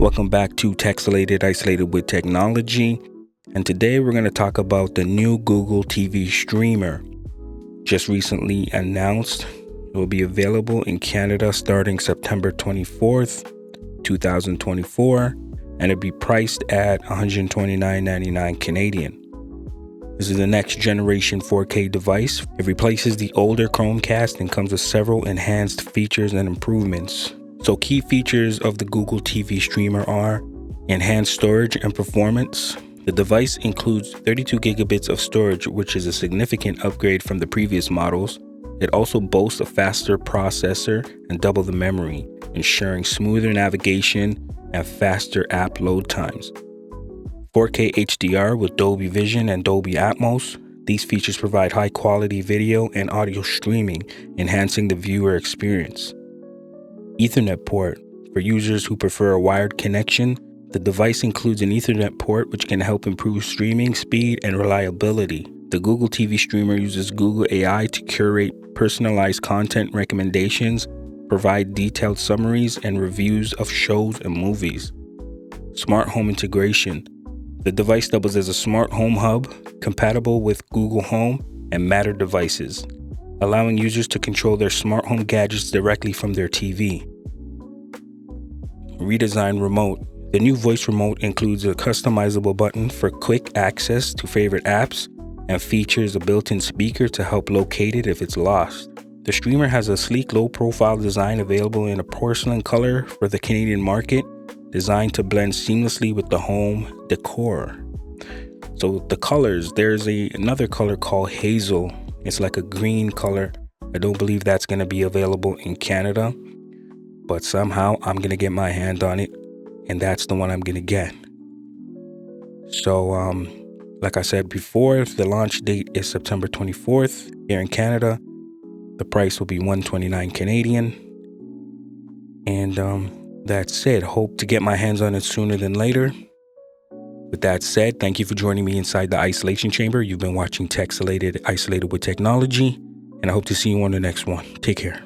Welcome back to Texelated Isolated with Technology. And today we're going to talk about the new Google TV streamer. Just recently announced, it will be available in Canada starting September 24th, 2024, and it'll be priced at $129.99 Canadian. This is the next generation 4K device. It replaces the older Chromecast and comes with several enhanced features and improvements. So key features of the Google TV streamer are enhanced storage and performance. The device includes 32 gigabits of storage, which is a significant upgrade from the previous models. It also boasts a faster processor and double the memory, ensuring smoother navigation and faster app load times. 4K HDR with Dolby Vision and Dolby Atmos. These features provide high quality video and audio streaming, enhancing the viewer experience. Ethernet port. For users who prefer a wired connection, the device includes an Ethernet port which can help improve streaming speed and reliability. The Google TV streamer uses Google AI to curate personalized content recommendations, provide detailed summaries and reviews of shows and movies. Smart home integration. The device doubles as a smart home hub, compatible with Google Home and Matter devices, allowing users to control their smart home gadgets directly from their TV. Redesigned remote. The new voice remote includes a customizable button for quick access to favorite apps and features a built-in speaker to help locate it if it's lost. The streamer has a sleek, low-profile design available in a porcelain color for the Canadian market, designed to blend seamlessly with the home decor. So the colors, there's another color called Hazel. It's like a green color. I don't believe that's going to be available in Canada, but somehow I'm going to get my hand on it, and that's the one I'm going to get. So, like I said before, the launch date is September 24th here in Canada. The price will be $129 Canadian. And that's it. Hope to get my hands on it sooner than later. With that said, thank you for joining me inside the isolation chamber. You've been watching Texelated Isolated with Technology, and I hope to see you on the next one. Take care.